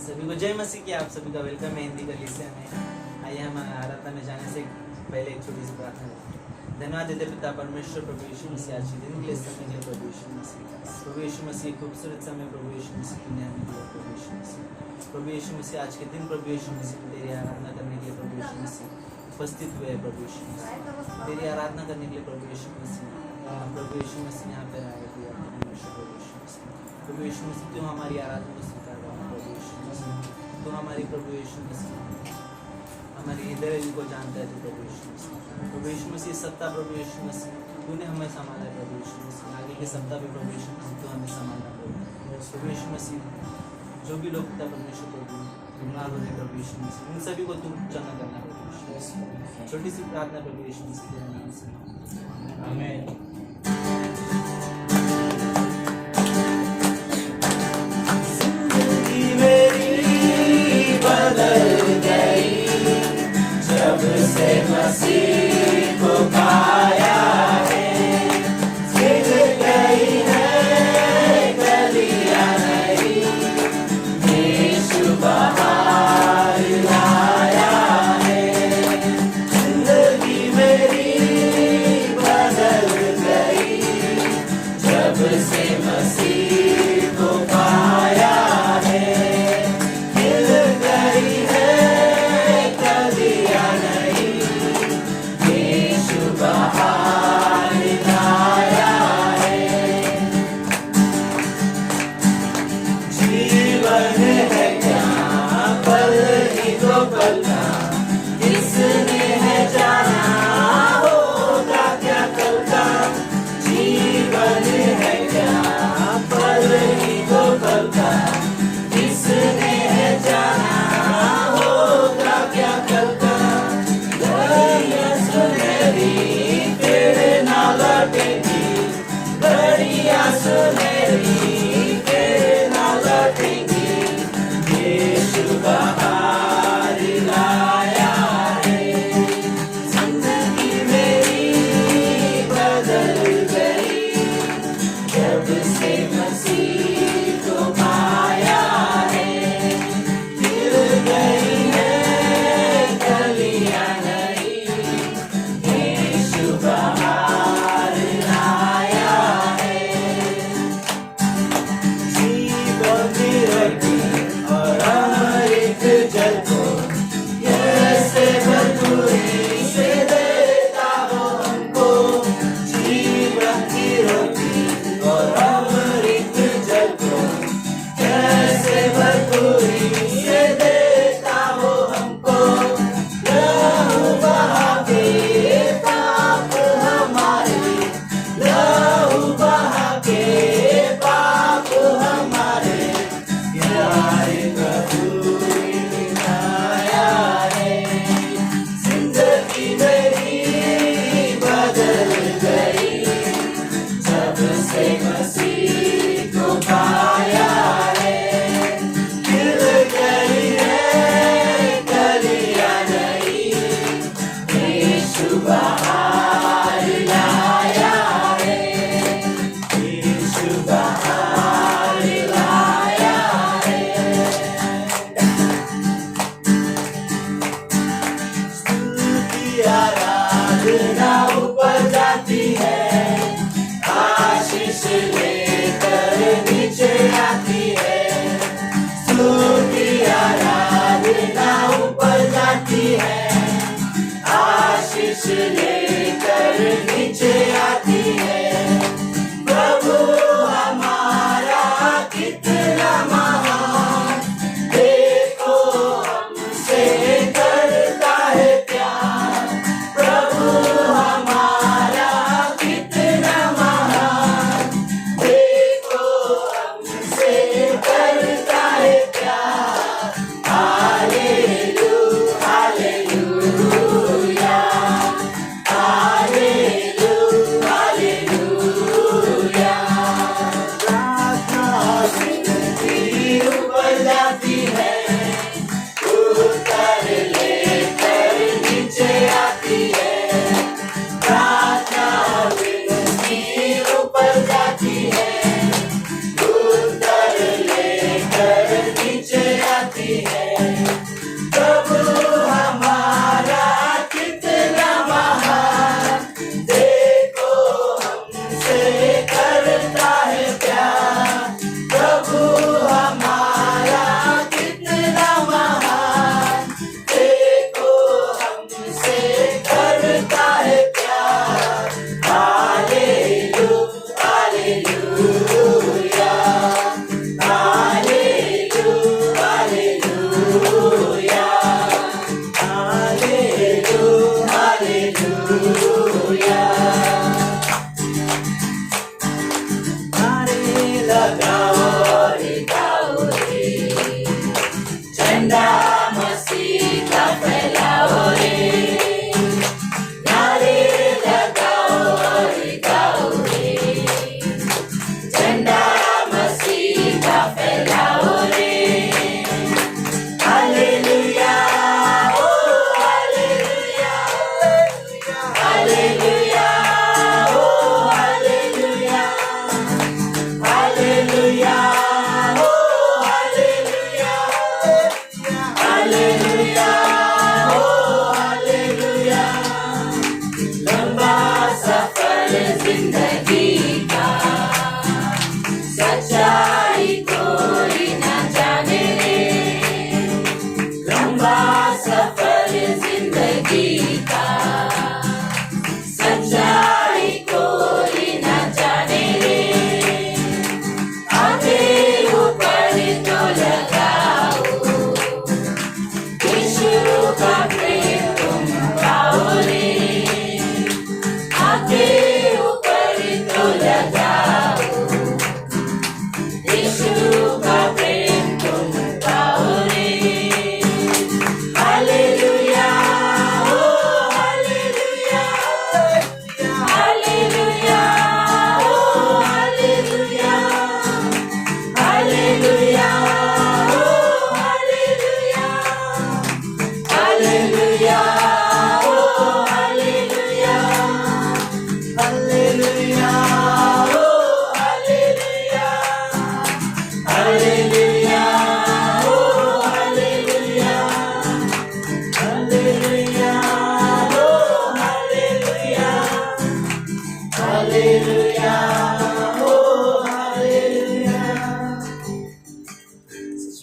सभी को जय मसीह की। आप सभी का वेलकम है हिंदी कलीसिया में। आइए हम आराधना में जाने से पहले एक छोटी सी प्रार्थना करते हैं। धन्यवाद देते पिता परमेश्वर, प्रभु यीशु मसीह आज के दिन के लिए, समय के लिए प्रभु यीशु मसीह, प्रभु यीशु मसीह खूबसूरत समय प्रभु यीशु मसीह की हमें दिया। प्रभु यीशु मसीह, प्रभु यीशु मसीह आज के दिन प्रभु यीशु मसीह तेरी आराधना करने के लिए प्रभु यीशु मसीह उपस्थित हुए हैं। प्रभु यीशु मसीह तेरी आराधना करने के लिए प्रभु यीशु मसीह यहाँ पे आए हुए हैं। प्रभु यीशु मसीह तू हमारी आराधना को स्वीकार करना। प्रभु यीशु मसीह तू हमारी प्रभु यीशु मसीह हमारी हृदय को जानता है। तू प्रभु यीशु मसीह सत्ता प्रभु यीशु मसीह तूने हमें संभाला है। प्रभु यीशु मसीह आगे के सप्ताह भी प्रभु यीशु मसीह तू हमें संभालना। प्रभु यीशु मसीह जो भी लोग पिता परमेश्वर प्रभु बीमार होते प्रभु यीशु मसीह उन सभी को तू चंगा करना। प्रभु यीशु मसीह छोटी सी प्रार्थना प्रभु यीशु मसीह के नाम से आमीन। जब से मसीह को पाया है, खिल गई है कलियां नई, यीशु बहार लाया है। जिंदगी मेरी बदल गई जब से मसीह को पाया है, खिल गई है बहार लाया है। जीवन है क्या पल ही तो पल का, किसने है जाना होगा क्या कल का। जीवन है क्या पल ही तो पल का, किसने है जाना होगा क्या कल का। बढ़िया सुनहरी फिर ना लौटेंगी,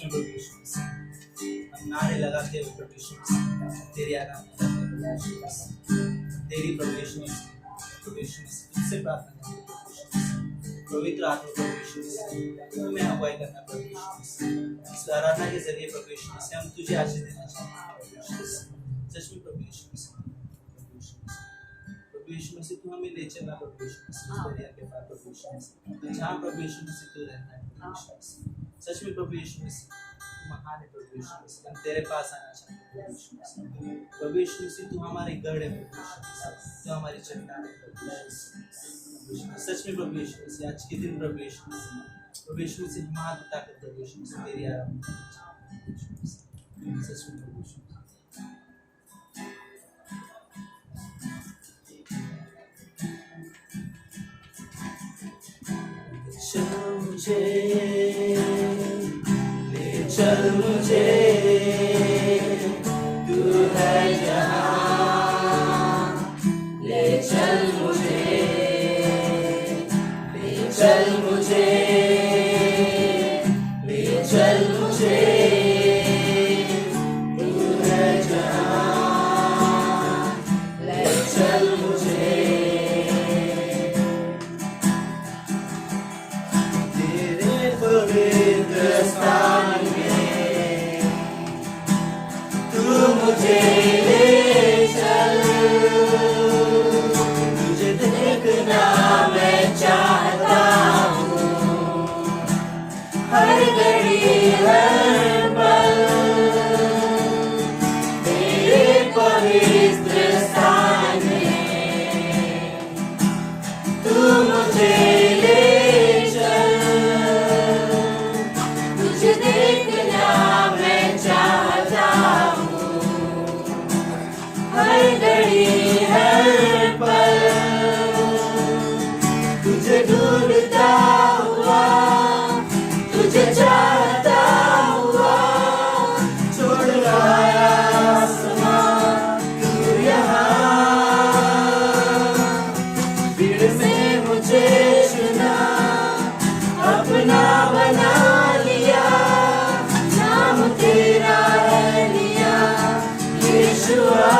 में प्रभु यीशु मसीह हम नारे लगाते हुए प्रभु यीशु मसीह तेरी आराधना करते हैं प्रभु यीशु मसीह तेरी प्रभु यीशु मसीह तुझसे प्रार्थना करते हैं प्रभु यीशु मसीह पवित्र आत्मा प्रभु यीशु मसीह हमें अगुवाई करना प्रभु यीशु मसीह इस आराधना के जरिए प्रभु यीशु मसीह हम तुझे आशीष देना चाहते हैं प्रभु यीशु मसीह सच में प्रभु यीशु मसीह प्रभु यीशु मसीह तू हमें ले चलना प्रभु यीशु मसीह दरिया के पार प्रभु यीशु मसीह जहाँ प्रभु यीशु मसीह तू रहता है प्रभु यीशु मसीह सच में प्रभु यीशु मसीह महान है प्रभु यीशु मसीह हम तेरे पास आना चाहते हैं प्रभु यीशु मसीह प्रभु यीशु मसीह तू हमारे गढ़ है प्रभु यीशु मसीह तू हमारी चट्टान है प्रभु यीशु मसीह सच में प्रभु यीशु मसीह आज के दिन प्रभु यीशु मसीह हम हाथ उठाकर प्रभु यीशु मसीह तेरी आराधना सच में प्रभु यीशु चल मुझे तू है जहाँ ले चल मुझे ले चल मुझे ले चल मुझे तू है जहाँ ले चल मुझे तेरे पवित्र स्थान मुझे ले चल तुझे देखना मैं चाहता हूँ हर घड़ी हर पल तेरे पवित्र स्थान में तू मुझे ले चल तुझे देखना मैं चाहता हूँ हर घड़ी हर पल तुझे ढूंढता हुआ तुझे चाहता हुआ छोड़ आया आसमां तू यहाँ भीड़ से मुझे चुना अपना बना लिया नाम तेरा है लिया यीशुआ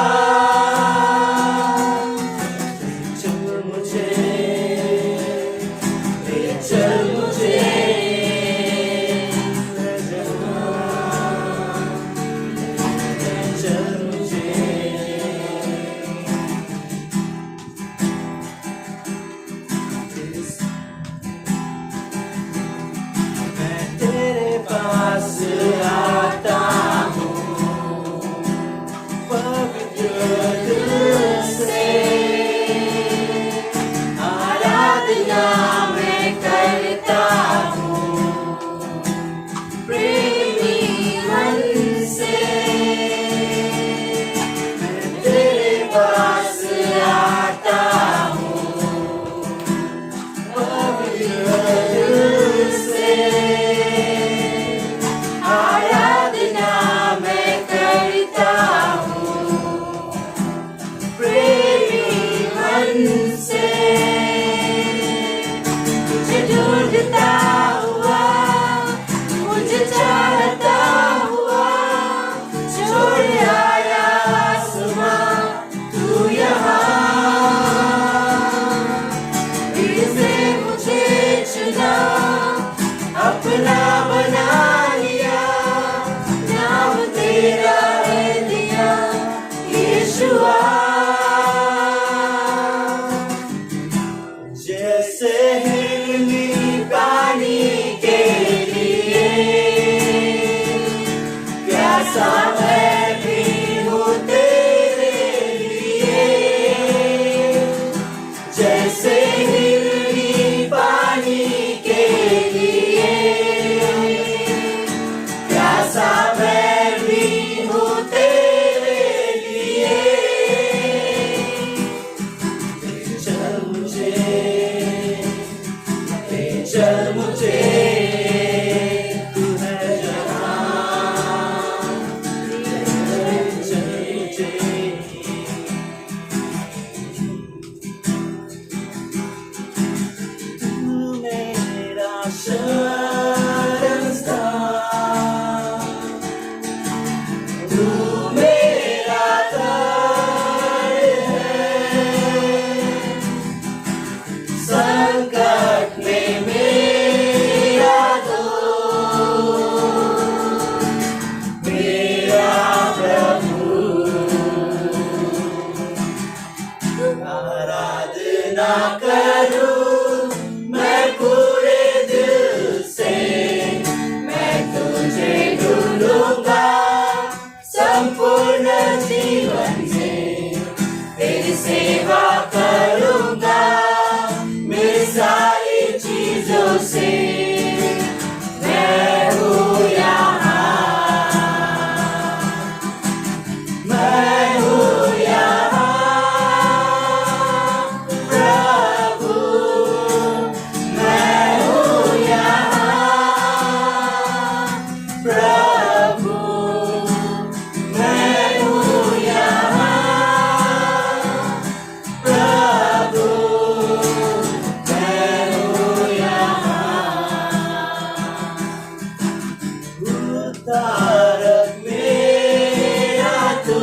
तारक मेरा तू,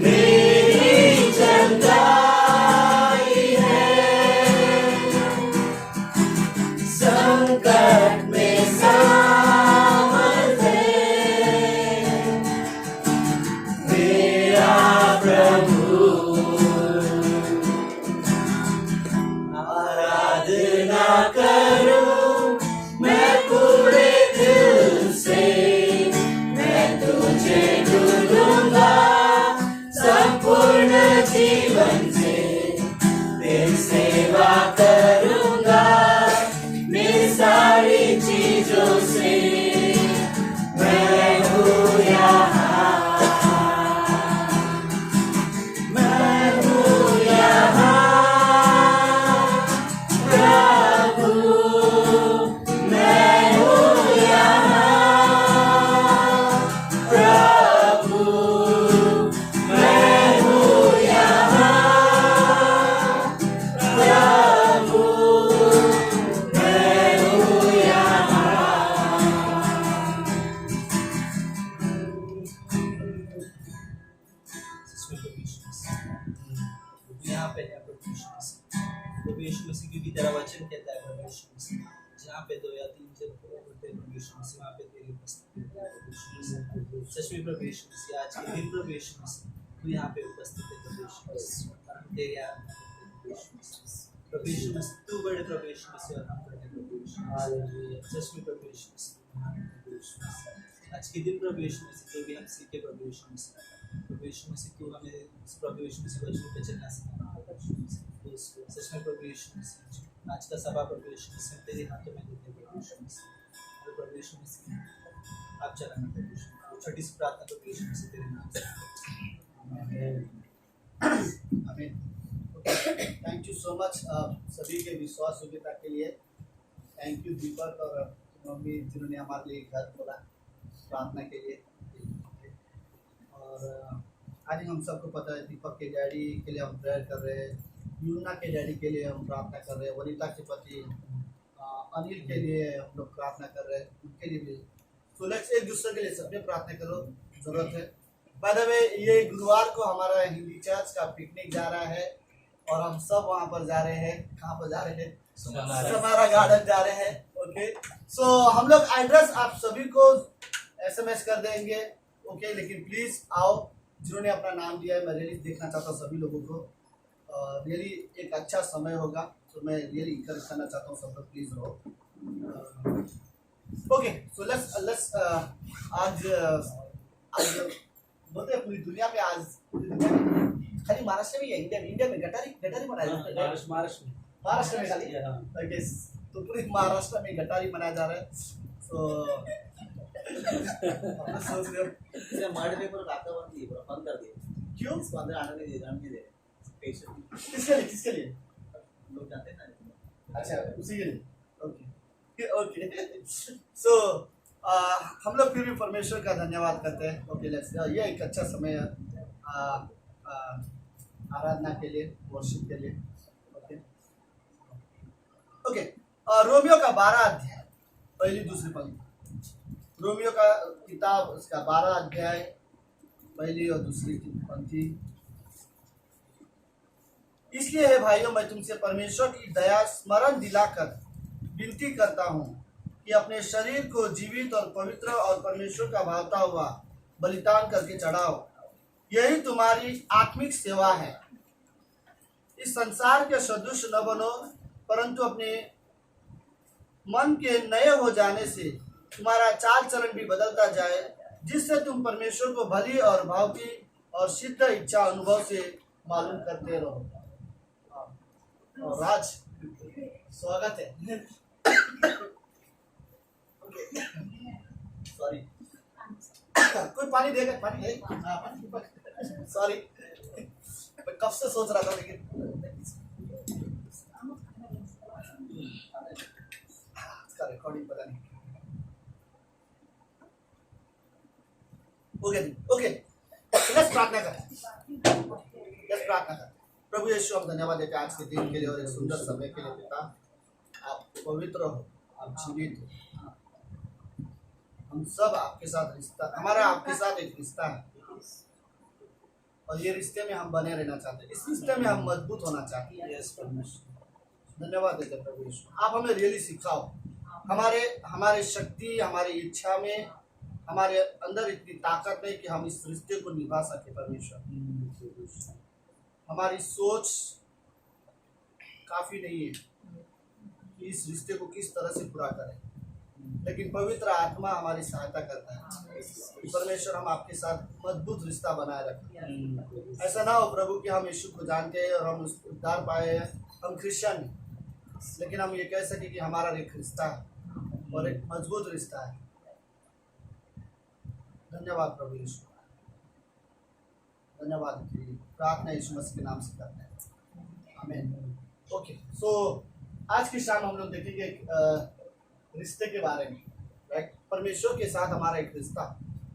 मेरी चंगाई है, संकट में सामर्थ है मेरा प्रभु। आराधना करूं मैं पूरे दिल से, मैं तुझे ढूंढूंगा संपूर्ण जीवन से, तेरी सेवा करूंगा मेरी सारी चीजों से। मैं हूँ यहाँ, मैं हूँ यहाँ प्रभु, मैं हूँ यहाँ प्रभु, मैं हूँ यहाँ प्रभु, मैं हूँ यहाँ। यहाँ पे है प्रभु यीशु मसीह। प्रभु यीशु मसीह क्योंकि तेरा वचन कहता है प्रभु यीशु मसीह, जहाँ पे 2 या 3 जब होते हैं प्रभु यीशु मसीह, वहाँ पे तेरी उपस्थिति होती है प्रभु यीशु मसीह। सच में प्रभु यीशु मसीह आज के दिन प्रभु यीशु मसीह तू यहाँ पे उपस्थित है प्रभु यीशु मसीह, तेरे प्रभु यीशु मसीह। प्रभु यीशु मसीह तू बड़े प्रभु यीशु मसीह, और हम बड़े प्रभु यीशु मसीह। सच में प्रभु यीशु मसीह, प्रभु यीशु मसीह आज के दिन प्रभु यीशु मसीह जो भी हम सीखे प्रभु यीशु मसीह, प्रभु यीशु मसीह तू हमें प्रभु यीशु मसीह वचनों पे चलना सिखा प्रभु यीशु मसीह। सच में प्रभु यीशु मसीह आज का सभा प्रभु यीशु मसीह तेरे हाथों में देते हैं प्रभु यीशु मसीह, और प्रभु यीशु मसीह आप चलाना प्रभु यीशु मसीह। छोटी सी प्रार्थना प्रभु यीशु मसीह तेरे नाम से। आमीन। थैंक यू सो मच सभी के विश्वास योग्यता के लिए। थैंक यू दीपक और मम्मी जिन्होंने हमारे लिए घर खोला प्रार्थना के लिए। और आज हम सबको पता है दीपक के डैडी के लिए हम प्रेयर कर रहे हैं, यूना के डैडी के लिए हम प्रार्थना कर रहे हैं, वनिता के पति अनिल के लिए हम लोग प्रार्थना कर रहे हैं, उनके लिए भी। तो लेट्स एक दूसरे के लिए सबने प्रार्थना करो, जरूरत है। बाय द वे ये गुरुवार को हमारा हिंदी चर्च का पिकनिक जा रहा है और हम सब वहाँ पर जा रहे हैं। कहाँ पर जा रहे हैं? समारा गार्डन जा रहे हैं। ओके, सो हम लोग एड्रेस आप सभी को SMS कर देंगे। ओके, लेकिन प्लीज आओ, जिन्होंने अपना नाम दिया है मैं रियली देखना चाहता हूँ सभी लोगों को। रियली एक अच्छा समय होगा, तो मैं रियली इंकरेज करना चाहता हूँ सब लोग प्लीज रहो। ओके, सो लेट्स आज बोलते हैं पूरी दुनिया में, आज पूरी दुनिया में खाली महाराष्ट्र में, इंडिया में गटारी मनाया जाता है। महाराष्ट्र में खाली। ओके, तो पूरी महाराष्ट्र में गटारी मनाया जा रहा है। सो सोच रहे हो मार्डे पर राता बंद कर दिए, क्यों? इसको अंदर आने नहीं दे रहे पेशेंट। किसके लिए लोग जाते हैं ना। अच्छा, उसी के लिए। ओके ओके, सो हम लोग फिर भी परमेश्वर का धन्यवाद करते हैं। ओके, लेट्स, ये एक अच्छा समय है आराधना के लिए, वर्शिप के लिए। ओके ओके, रोमियो का 12 अध्याय पहली दूसरी पंक्ति। रोमियो का किताब उसका 12 अध्याय पहली और दूसरी पंक्ति। इसलिए है भाइयों, मैं तुमसे परमेश्वर की दया स्मरण दिलाकर विनती करता हूँ कि अपने शरीर को जीवित और पवित्र और परमेश्वर का भावता हुआ बलिदान करके चढ़ाओ, यही तुम्हारी आत्मिक सेवा है। इस संसार के सदृश न बनो, परंतु अपने मन के नए हो जाने से तुम्हारा चाल चलन भी बदलता जाए, जिससे तुम परमेश्वर को भली और भावती और सिद्ध इच्छा अनुभव से मालूम करते रहो। और राज स्वागत है। सॉरी, कोई पानी देगा? पानी। सॉरी, मैं कब से सोच रहा था, लेकिन इसका रिकॉर्डिंग पता नहीं। ओके, लेट्स प्रार्थना करें। प्रभु यीशु, हम धन्यवाद देते हैं आज के दिन के लिए और एक सुंदर समय के लिए। पिता, आप पवित्र हो, आप जीवित हो, हम सब आपके साथ रिश्ता, हमारा आपके साथ एक रिश्ता है और ये रिश्ते में हम बने रहना चाहते हैं, इस रिश्ते में हम मजबूत होना चाहते हैं। यस परमेश्वर। धन्यवाद देते हैं प्रभु यीशु, आप हमें रियली सिखाओ, हमारे हमारे शक्ति, हमारी इच्छा में, हमारे अंदर इतनी ताकत है कि हम इस रिश्ते को निभा सके परमेश्वर। हमारी सोच काफी नहीं है कि इस रिश्ते को किस तरह से पूरा करें, लेकिन पवित्र आत्मा हमारी सहायता करता है। परमेश्वर हम आपके साथ मजबूत रिश्ता बनाए रखें। ऐसा ना हो प्रभु कि हम यीशु को जानते हैं और हम उसको उद्धार पाए हैं, हम क्रिश्चियन हैं, लेकिन हम ये कह सके कि हमारा एक रिश्ता है और एक मजबूत रिश्ता है। धन्यवाद प्रभु यीशु, धन्यवाद। प्रार्थना यीशु मसीह के नाम से करते हैं, आमीन। ओके, सो आज की शाम हम लोग देखेंगे रिश्ते के बारे में, राइट। परमेश्वर के साथ हमारा एक रिश्ता,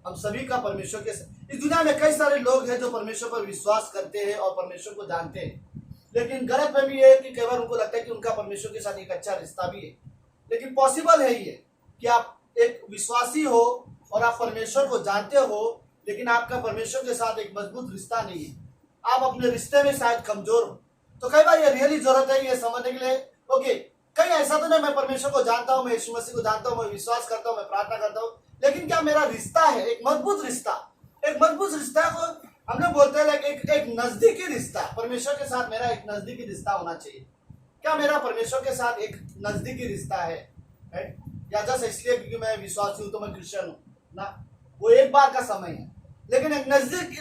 हम सभी का परमेश्वर के साथ। इस दुनिया में कई सारे लोग हैं जो परमेश्वर पर विश्वास करते हैं और परमेश्वर को जानते हैं, लेकिन गलत में भी है कि कई बार उनको लगता है कि उनका परमेश्वर के साथ एक अच्छा रिश्ता भी है। लेकिन पॉसिबल है ये कि आप एक विश्वासी हो और आप परमेश्वर को जानते हो, लेकिन आपका परमेश्वर के साथ एक मजबूत रिश्ता नहीं है, आप अपने रिश्ते में शायद कमजोर हो। तो कई बार ये रियली जरूरत है ये समझने के लिए, ओके, कहीं ऐसा तो नहीं मैं परमेश्वर को जानता हूँ, मैं यीशु मसीह को जानता हूँ, मैं विश्वास करता हूँ, मैं प्रार्थना करता हूँ, लेकिन क्या मेरा रिश्ता है एक मजबूत रिश्ता? एक मजबूत रिश्ता को हम लोग बोलते हैं एक नजदीकी रिश्ता। परमेश्वर के साथ मेरा एक नजदीकी रिश्ता होना चाहिए। क्या मेरा परमेश्वर के साथ एक नजदीकी रिश्ता है, राइट? या जस्ट इसलिए क्योंकि मैं विश्वासी हूँ तो मैं क्रिश्चियन हूँ ना, वो एक बार का समय है। लेकिन एक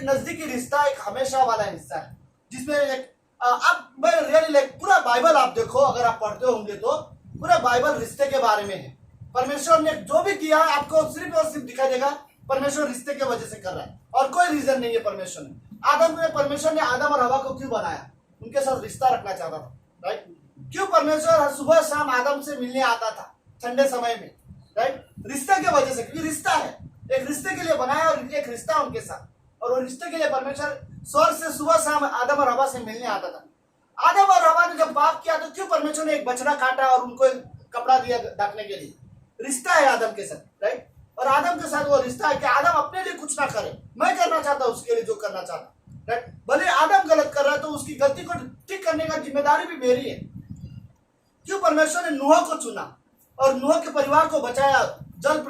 नजदीकी रिश्ता एक हमेशा वाला हिस्सा है, जिसमें एक अब मैं रियली पूरा बाइबल आप देखो, अगर आप पढ़ते होंगे तो पूरा बाइबल रिश्ते के बारे में है। परमेश्वर ने जो भी किया आपको सिर्फ और सिर्फ दिखाई देगा परमेश्वर रिश्ते के वजह से कर रहा है, और कोई रीजन नहीं है। परमेश्वर ने आदम और हवा को क्यों बनाया? उनके साथ रिश्ता रखना चाहता था, राइट? क्यों परमेश्वर हर सुबह शाम आदम से मिलने आता था ठंडे समय में, राइट? रिश्ते के वजह से, क्योंकि रिश्ता है, एक रिश्ते के लिए बनाया और एक रिश्ता उनके साथ, और वो रिश्ते के लिए परमेश्वर स्वर्ग से सुबह शाम आदम और हवा से मिलने आता था। आदम और हवा ने जब पाप किया तो क्यों परमेश्वर ने एक बछड़ा काटा और उनको एक कपड़ा दिया ढकने के लिए? रिश्ता है आदम के साथ, राइट? और आदम के साथ वो रिश्ता है कि आदम अपने लिए कुछ ना करे, मैं करना चाहता हूं उसके लिए जो करना चाहता, राइट? भले आदम गलत कर रहा है तो उसकी गलती को ठीक करने का जिम्मेदारी भी मेरी है। क्यों परमेश्वर ने नूह को चुना और नूह के परिवार को बचाया जल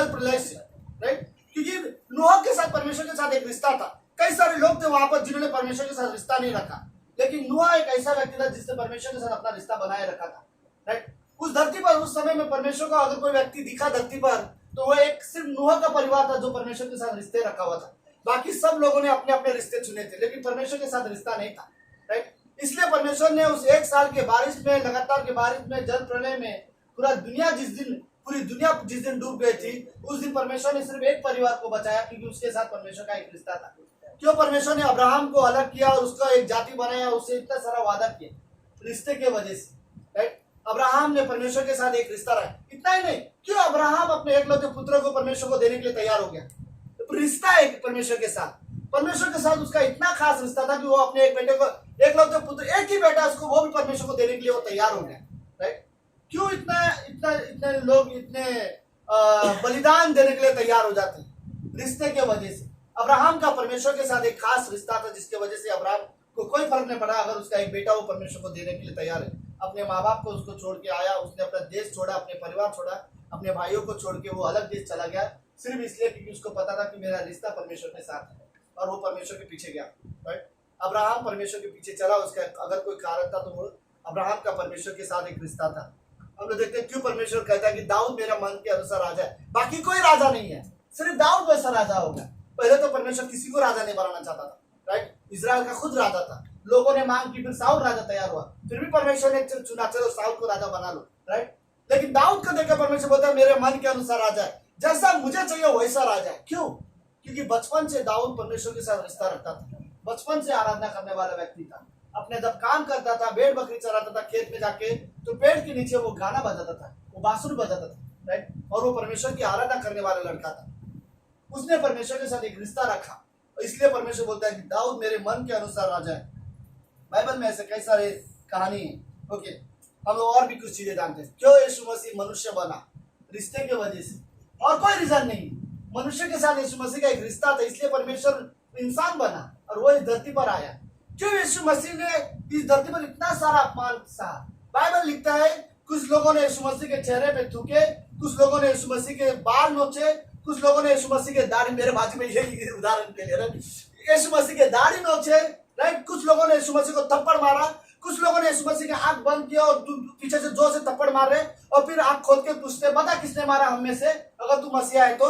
प्रलय से, राइट? क्योंकि नूह के साथ परमेश्वर के साथ एक रिश्ता था। कई सारे लोग थे वहां पर जिन्होंने परमेश्वर के साथ रिश्ता नहीं रखा, लेकिन नूह एक ऐसा व्यक्ति था जिसने परमेश्वर के साथ अपना रिश्ता बनाए रखा था, राइट? उस धरती पर उस समय में परमेश्वर का अगर कोई व्यक्ति दिखा धरती पर तो वो एक सिर्फ नूह का परिवार था जो परमेश्वर के साथ रिश्ते रखा हुआ था। बाकी सब लोगों ने अपने अपने रिश्ते चुने थे, लेकिन परमेश्वर के साथ रिश्ता नहीं था, राइट? इसलिए परमेश्वर ने उस एक साल के बारिश में, लगातार के बारिश में, जल प्रलय में, पूरी दुनिया जिस दिन डूब गई थी, उस दिन परमेश्वर ने सिर्फ एक परिवार को बचाया, क्योंकि उसके साथ परमेश्वर का एक रिश्ता था। क्यों परमेश्वर ने अब्राहम को अलग किया और उसका एक जाति बनाया, उससे इतना सारा वादा किया? रिश्ते के वजह से, राइट? अब्राहम ने परमेश्वर के साथ एक रिश्ता रहा। इतना ही नहीं, क्यों अब्राहम अपने एकलौते पुत्र को परमेश्वर को देने के लिए तैयार हो गया? तो रिश्ता है परमेश्वर के साथ। परमेश्वर के साथ उसका इतना खास रिश्ता था कि वो अपने एक बेटे को, एकलौते पुत्र, एक ही बेटा उसको, वो भी परमेश्वर को देने के लिए वो तैयार हो गया, राइट? क्यों इतने लोग इतने बलिदान देने के लिए तैयार हो जाते हैं? रिश्ते के वजह से। अब्राहम का परमेश्वर के साथ एक खास रिश्ता था, जिसके वजह से अब्राहम को कोई फर्क नहीं पड़ा अगर उसका एक बेटा वो परमेश्वर को देने के लिए तैयार है। अपने माँ बाप को उसको छोड़ के आया, उसने अपना देश छोड़ा, अपने परिवार छोड़ा, अपने भाइयों को छोड़ के वो अलग देश चला गया, सिर्फ इसलिए क्योंकि उसको पता था कि मेरा रिश्ता परमेश्वर के साथ है, और वो परमेश्वर के पीछे गया, राइट? अब्राहम परमेश्वर के पीछे चला, उसका अगर कोई कारण था तो वो अब्राहम का परमेश्वर के साथ एक रिश्ता था। हम लोग देखते हैं क्यों परमेश्वर कहता है कि दाऊद मेरा मन के अनुसार राजा है, बाकी कोई राजा नहीं है, सिर्फ दाऊद वैसा राजा होगा। पहले तो परमेश्वर किसी को राजा नहीं बनाना चाहता था, राइट? इजराइल का खुद राजा था, लोगों ने मांग की, फिर साउल राजा तैयार हुआ, फिर भी परमेश्वर ने चुना, चलो साउल को राजा बना लो, राइट? लेकिन दाऊद को देखकर परमेश्वर बोलता है मेरे मन के अनुसार राजा है, जैसा मुझे चाहिए वैसा राजा है। क्यों? क्योंकि बचपन से दाऊद परमेश्वर के साथ रिश्ता रखता था, बचपन से आराधना करने वाला व्यक्ति था। अपने जब काम करता था, भेड़ बकरी चराता था खेत में जाके, तो पेड़ के नीचे वो गाना बजाता था, वो बांसुरी बजाता था, राइट? और वो परमेश्वर की आराधना करने वाला लड़का था। उसने परमेश्वर के साथ एक रिश्ता रखा, इसलिए परमेश्वर बोलता है कि दाऊद मेरे मन के अनुसार राजा है। बाइबल में ऐसे कई सारे कहानी है, ओके? हम लोग और भी कुछ चीजें जानते हैं। क्यों यीशु मसीह मनुष्य बना? रिश्ते के वजह से। और कोई रीजन नहीं। मनुष्य के साथ यीशु मसीह का एक रिश्ता था, इसलिए परमेश्वर इंसान बना और वो इस धरती पर आया। क्यों यीशु मसीह ने इस धरती पर इतना सारा अपमान सहा? बाइबल लिखता है कुछ लोगों ने यीशु मसीह के चेहरे पे थूके, कुछ लोगों ने यीशु मसीह के बाल नोचे, कुछ लोगों ने यीशु मसीह के दाढ़ी, मेरे बाजू में यही उदाहरण के लिए यीशु मसीह के दाढ़ी नोचे, राइट। कुछ लोगों ने यीशु मसीह को थप्पड़ मारा, कुछ लोगों ने यीशु मसीह के आंख बंद किया और पीछे से जोर से थप्पड़ मार रहे और फिर आंख खोल के पूछते बता किसने मारा हम में से, अगर तू मसीहा है तो।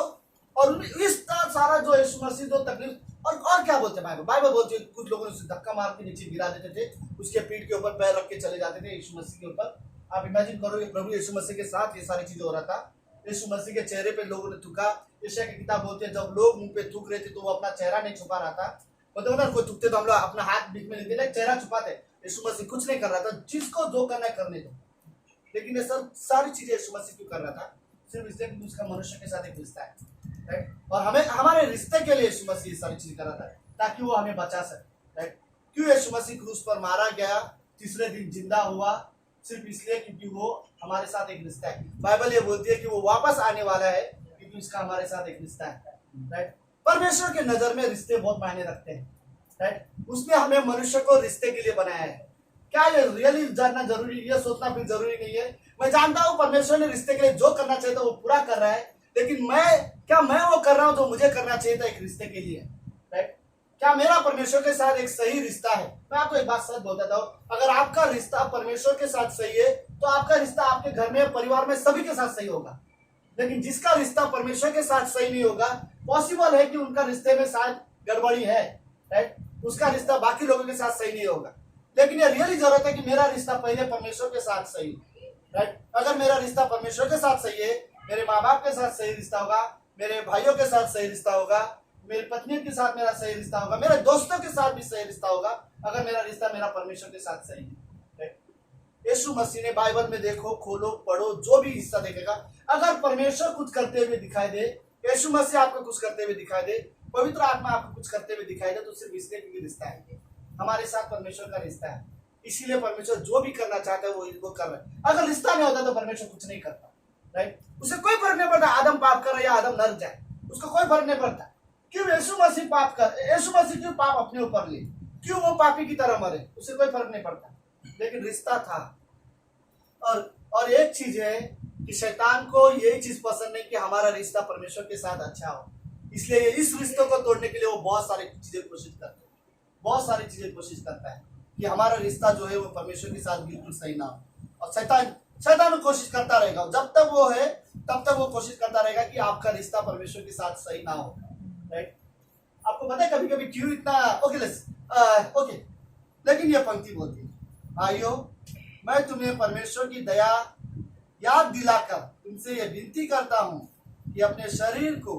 और इस सारा जो यीशु मसीह जो तकलीफ और क्या बोलते हैं बाइबल बोलते हैं कुछ लोगों ने उसे धक्का मार के नीचे गिरा देते थे, उसके पीठ के ऊपर पैर रख के चले जाते थे यीशु मसीह के ऊपर। आप इमेजिन करो ये प्रभु यीशु मसीह के साथ ये सारी चीजें हो रहा था। यीशु मसीह के चेहरे पे लोगों ने थूका। यशायाह की किताब बोलती है जब लोग मुंह पे थूक रहे थे तो वो अपना चेहरा नहीं छुपा रहा था। मतलब ना कोई थूकते तो हम लोग अपना हाथ बीच में लेते थे, चेहरा छुपाते। यीशु मसीह कुछ नहीं कर रहा था, जिसको जो करना है करने दो। लेकिन ये सब सारी चीजें यीशु मसीह क्यों कर रहा था? सिर्फ इसलिए कि उसका मनुष्य के साथ एक रिश्ता है, राइट। और हमें हमारे रिश्ते के लिए यीशु मसीह सारी चीज कर रहा था ताकि वो हमें बचा सके, राइट। क्यों यीशु मसीह क्रूस पर मारा गया, तीसरे दिन जिंदा हुआ? सिर्फ इसलिए क्योंकि वो हमारे साथ एक रिश्ता है। बाइबल ये बोलती है कि वो वापस आने वाला है क्योंकि उसका हमारे साथ एक रिश्ता है, राइट। परमेश्वर के नजर में रिश्ते बहुत मायने रखते हैं, राइट। उसने हमें मनुष्य को रिश्ते के लिए बनाया है। क्या ये रियली जानना जरूरी, ये सोचना फिर जरूरी नहीं है? मैं जानता हूँ परमेश्वर ने रिश्ते के लिए जो करना चाहिए था वो पूरा कर रहा है, लेकिन मैं वो कर रहा हूँ जो मुझे करना चाहिए था एक रिश्ते के लिए, राइट। क्या मेरा परमेश्वर के साथ एक सही रिश्ता है? मैं आपको एक बात सच बोलता हूँ, अगर आपका रिश्ता परमेश्वर के साथ सही है तो आपका रिश्ता आपके घर में, परिवार में, सभी के साथ सही होगा। लेकिन जिसका रिश्ता परमेश्वर के साथ सही नहीं होगा, पॉसिबल है कि उनका रिश्ते में शायद गड़बड़ी है, राइट। उसका रिश्ता बाकी लोगों के साथ सही नहीं होगा। लेकिन ये रियली जरूरत है कि मेरा रिश्ता पहले परमेश्वर के साथ सही, राइट। अगर मेरा रिश्ता परमेश्वर के साथ सही है, मेरे माँ बाप के साथ सही रिश्ता होगा, मेरे भाइयों के साथ सही रिश्ता होगा, मेरी पत्नी के साथ मेरा सही रिश्ता होगा, मेरे दोस्तों के साथ भी सही रिश्ता होगा, अगर मेरा रिश्ता मेरा परमेश्वर के साथ सही है। यीशु मसीह ने बाइबल में देखो, खोलो, पढ़ो, जो भी हिस्सा देखेगा, अगर परमेश्वर कुछ करते हुए दिखाई दे, यीशु मसीह आपको कुछ करते हुए दिखाई दे, पवित्र आत्मा आपको कुछ करते हुए दिखाई दे, तो सिर्फ इसलिए क्योंकि रिश्ता है, हमारे साथ परमेश्वर का रिश्ता है। इसीलिए परमेश्वर जो भी करना चाहता है वो कर रहा है। अगर रिश्ता नहीं होता तो परमेश्वर कुछ नहीं करता, राइट। उसे कोई फर्क नहीं पड़ता आदम पाप कर रहा है या आदम नरक जाए, उसको कोई फर्क नहीं पड़ता। क्यों यीशु मसीह पाप कर, यीशु मसीह क्यों पाप अपने ऊपर ले, क्यों वो पापी की तरह मरे, उसे कोई फर्क नहीं पड़ता। लेकिन रिश्ता था। और एक चीज है कि शैतान को यही चीज पसंद नहीं कि हमारा रिश्ता परमेश्वर के साथ अच्छा हो, इसलिए इस रिश्ते को तोड़ने के लिए वो बहुत सारी चीजें कोशिश करते हैं, बहुत सारी चीजें कोशिश करता है कि हमारा रिश्ता जो है वो परमेश्वर के साथ बिल्कुल सही ना हो। और शैतान कोशिश करता रहेगा, जब तक वो है तब तक वो कोशिश करता रहेगा कि आपका रिश्ता परमेश्वर के साथ सही ना हो, राइट। आपको पता है कभी कभी क्यों इतना ओके लेकिन ये पंक्ति बोलती है, भाइयों मैं तुम्हें परमेश्वर की दया याद दिलाकर तुमसे ये विनती करता हूँ कि अपने शरीर को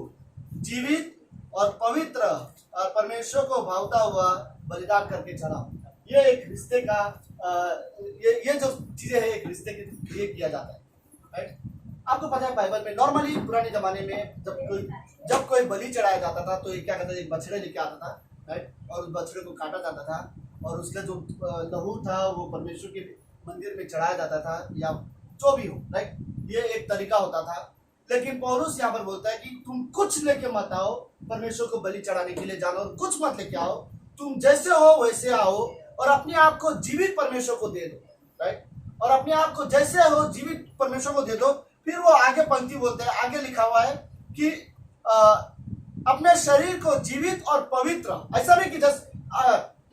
जीवित और पवित्र और परमेश्वर को भावता हुआ बलिदान करके चढ़ाओ। ये एक रिश्ते का ये जो चीजें है एक रिश्ते के लिए किया जाता है, राइट। आपको पता है बाइबल में नॉर्मली पुराने जमाने में जब कोई बलि चढ़ाया जाता था तो ये क्या कहता था, एक बछड़े लेके आता था, राइट। और उस बछड़े को काटा जाता था और उसका जो लहू था वो परमेश्वर के मंदिर में चढ़ाया जाता था या जो भी हो, राइट। ये एक तरीका होता था। लेकिन पौलुस यहाँ पर बोलता है कि तुम कुछ लेके मत आओ परमेश्वर को बलि चढ़ाने के लिए, जानो कुछ मत लेके आओ, तुम जैसे हो वैसे आओ और अपने आप को जीवित परमेश्वर को दे दो, राइट। और अपने आप को जैसे हो जीवित परमेश्वर को दे दो। फिर वो आगे पंक्ति बोलते हैं, आगे लिखा हुआ है कि अपने शरीर को जीवित और पवित्र, ऐसा नहीं कि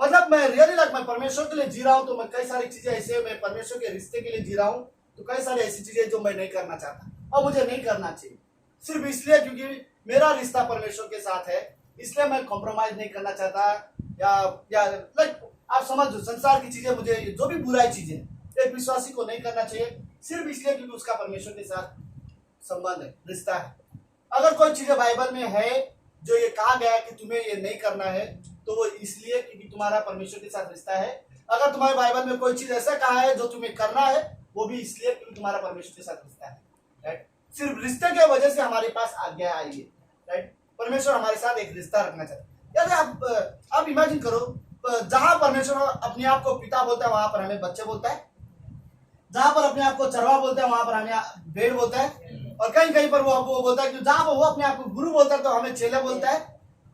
मतलब मैं रियली मैं परमेश्वर के लिए जी रहा हूँ तो मैं कई सारी चीजें ऐसे, मैं परमेश्वर के रिश्ते के लिए जी रहा हूँ तो कई सारी ऐसी चीजें जो मैं नहीं करना चाहता और मुझे नहीं करना चाहिए, सिर्फ इसलिए क्योंकि मेरा रिश्ता परमेश्वर के साथ है, इसलिए मैं कॉम्प्रोमाइज नहीं करना चाहता। या आप समझ लो संसार की चीजें, मुझे जो भी बुराई चीजें एक विश्वासी को नहीं करना चाहिए, सिर्फ इसलिए क्योंकि उसका परमेश्वर के साथ संबंध है, रिश्ता है। अगर कोई चीजें बाइबल में है जो ये कहा गया है कि तुम्हें ये नहीं करना है तो वो इसलिए क्योंकि तुम्हारा परमेश्वर के साथ रिश्ता है। अगर तुम्हारे बाइबल में कोई चीज ऐसा कहा है जो तुम्हें करना है वो भी इसलिए क्योंकि तुम्हारा परमेश्वर के साथ रिश्ता है, राइट। सिर्फ रिश्ते की वजह से हमारे पास आज्ञा आई है, राइट। परमेश्वर हमारे साथ एक रिश्ता रखना चाहते हैं। यार आप इमेजिन करो, जहां परमेश्वर अपने आप को पिता बोलता है वहां पर हमें बच्चे बोलता है, जहां पर अपने आप को चरवा बोलता है वहां पर हमें भेड़ बोलता है, और कहीं कहीं पर वो बोलता है कि जहाँ वो अपने आप को गुरु बोलता है तो हमें चेला बोलता है,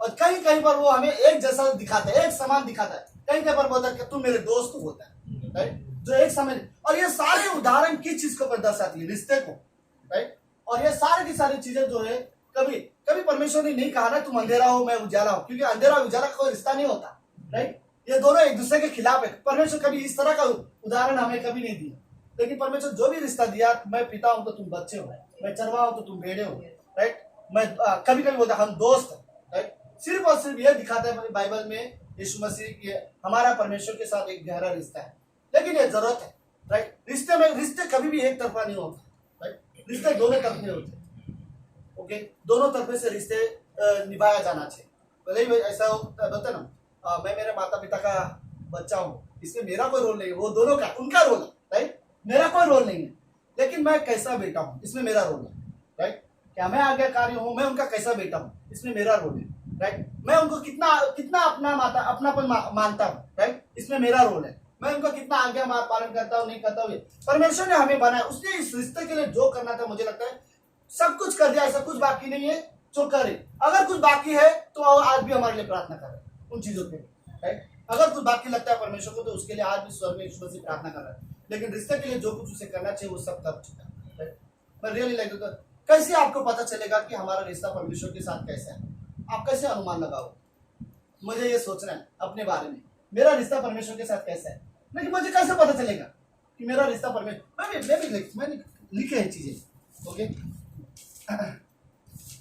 और कहीं कहीं पर वो हमें एक जैसा दिखाता है, एक समान दिखाता है। कहीं कहीं पर बोलता है कि तुम मेरे दोस्त को बोलता है, राइट, जो एक समय। और ये सारे उदाहरण किस चीज को दर्शाती है? रिश्ते को, राइट। और ये सारी की सारी चीजें जो है, कभी कभी परमेश्वर ने नहीं कहा ना तुम अंधेरा हो मैं उजाला हो, क्योंकि अंधेरा और उजाला का कोई रिश्ता नहीं होता, राइट। ये दोनों एक दूसरे के खिलाफ है। परमेश्वर कभी इस तरह का उदाहरण हमें कभी नहीं दिया, लेकिन परमेश्वर जो भी रिश्ता दिया, मैं पिता हूं तो तुम बच्चे हो, मैं चरवाहा हूं तो तुम भेड़े हो, राइट। मैं कभी कभी बोलता हम दोस्त हैं, राइट। सिर्फ और सिर्फ यह दिखाता है बाइबल में यीशु मसीह की हमारा परमेश्वर के साथ एक गहरा रिश्ता है, लेकिन ये जरूरत है, राइट। रिश्ते कभी भी एक तरफा नहीं होता, राइट। रिश्ते दोनों तरफे होते हैं, ओके। दोनों तरफे से रिश्ते निभाया जाना चाहिए। भले ही ऐसा होता है ना, मैं मेरे माता पिता का बच्चा हूँ, इसमें मेरा कोई रोल नहीं है, वो दोनों का उनका रोल है, राइट। मेरा कोई रोल नहीं है, लेकिन मैं कैसा बेटा हूँ इसमें मेरा रोल है, राइट। क्या मैं आज्ञाकारी हूँ, मैं उनका कैसा बेटा हूँ इसमें मेरा रोल है, राइट। मैं उनको कितना अपनापन मानता हूँ, राइट, इसमें मेरा रोल है। मैं उनका कितना आज्ञा पालन करता हूँ नहीं करता हूँ। परमेश्वर ने हमें बनाया, उसने इस रिश्ते के लिए जो करना था मुझे लगता है सब कुछ कर दिया, ऐसा कुछ बाकी नहीं है जो करे। अगर कुछ बाकी है तो आज भी हमारे लिए प्रार्थना करें उन चीजों के लिए, राइट। अगर कुछ बाकी लगता है परमेश्वर को तो उसके लिए आज भी स्वर्ग में ईश्वर से प्रार्थना कर रहा है, लेकिन रिश्ते के लिए जो कुछ उसे करना चाहिए वो सब कर चुका है, राइट। मैं रियली लाइक कैसे आपको पता चलेगा कि हमारा रिश्ता परमेश्वर के साथ कैसा है? आप कैसे अनुमान लगाओ? मुझे ये सोचना है अपने बारे में, मेरा रिश्ता परमेश्वर के साथ कैसा है, लेकिन मुझे कैसे पता चलेगा कि मेरा रिश्ता परमेश्वर, मैंने लिखे हैं चीजें, ओके।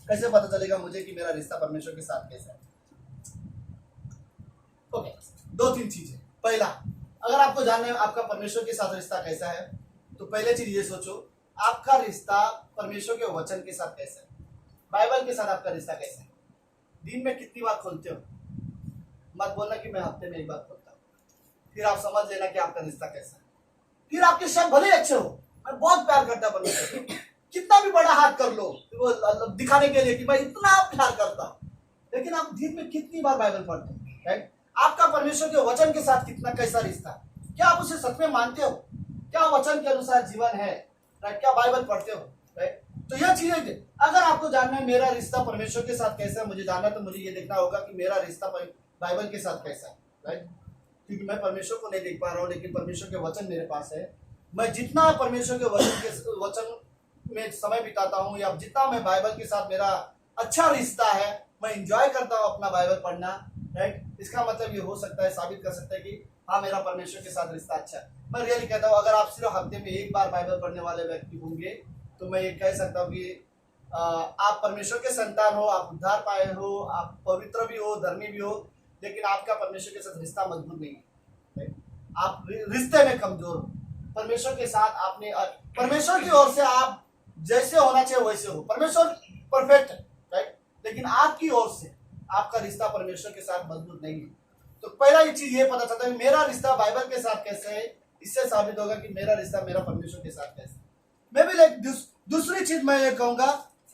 कैसे पता चलेगा मुझे कि मेरा रिश्ता परमेश्वर के साथ कैसा है? ओके, 2-3 चीजें। पहला, अगर आपको जानना है आपका परमेश्वर के साथ रिश्ता कैसा है, तो पहले चीज ये सोचो आपका रिश्ता परमेश्वर के वचन के साथ कैसा है, बाइबल के साथ आपका रिश्ता कैसा है। दिन में कितनी बार खोलते हो? मत बोलना कि मैं हफ्ते में एक बार खोलता हूँ, फिर आप समझ लेना कि आपका रिश्ता कैसा है। फिर आपके शब्द भले अच्छे हो, मैं बहुत प्यार करता हूँ परमेश्वर, कितना भी बड़ा हाथ कर लो वो दिखाने के लिए कि मैं इतना प्यार करता हूँ, लेकिन आप दिन में कितनी बार बाइबल पढ़ते हो, राइट। आपका परमेश्वर के वचन के साथ कितना कैसा रिश्ता है? क्या आप उसे सच में मानते हो? क्या वचन के अनुसार जीवन है, राइट? क्या बाइबल पढ़ते हो, राइट? तो यह चीजें अगर आपको जानना है मेरा रिश्ता परमेश्वर के साथ कैसा है, मुझे जानना है, तो मुझे ये देखना होगा कि मेरा रिश्ता बाइबल के साथ कैसा है, राइट। क्योंकि मैं परमेश्वर को नहीं देख पा रहा हूँ, लेकिन परमेश्वर के वचन मेरे पास है। मैं जितना परमेश्वर के वचन में समय बिताता हूँ, या जितना मैं बाइबल के साथ मेरा अच्छा रिश्ता है, मैं इंजॉय करता हूँ अपना बाइबल पढ़ना, राइट। इसका मतलब ये हो सकता है, साबित कर सकता है कि हाँ मेरा परमेश्वर के साथ रिश्ता अच्छा है। मैं रियली कहता हूँ, अगर आप सिर्फ हफ्ते में एक बार बाइबल पढ़ने वाले व्यक्ति होंगे, तो मैं ये कह सकता हूँ कि आप परमेश्वर के संतान हो, आप उद्धार पाए हो, आप पवित्र भी हो, धर्मी भी हो, लेकिन आपका परमेश्वर के साथ रिश्ता मजबूत नहीं है, आप रिश्ते में कमजोर हो। परमेश्वर के साथ आपने, परमेश्वर की ओर से आप जैसे होना चाहिए वैसे हो, परमेश्वर परफेक्ट है, राइट, लेकिन आपकी ओर से आपका रिश्ता परमेश्वर के साथ मजबूत नहीं है। तो पहला ये चीज ये पता चलता है मेरा रिश्ता बाइबल के साथ कैसे है, इससे साबित होगा कि मेरा रिश्ता मेरा परमेश्वर के साथ कैसे है। मैं भी लाइक दूसरी चीज मैं ये कहूंगा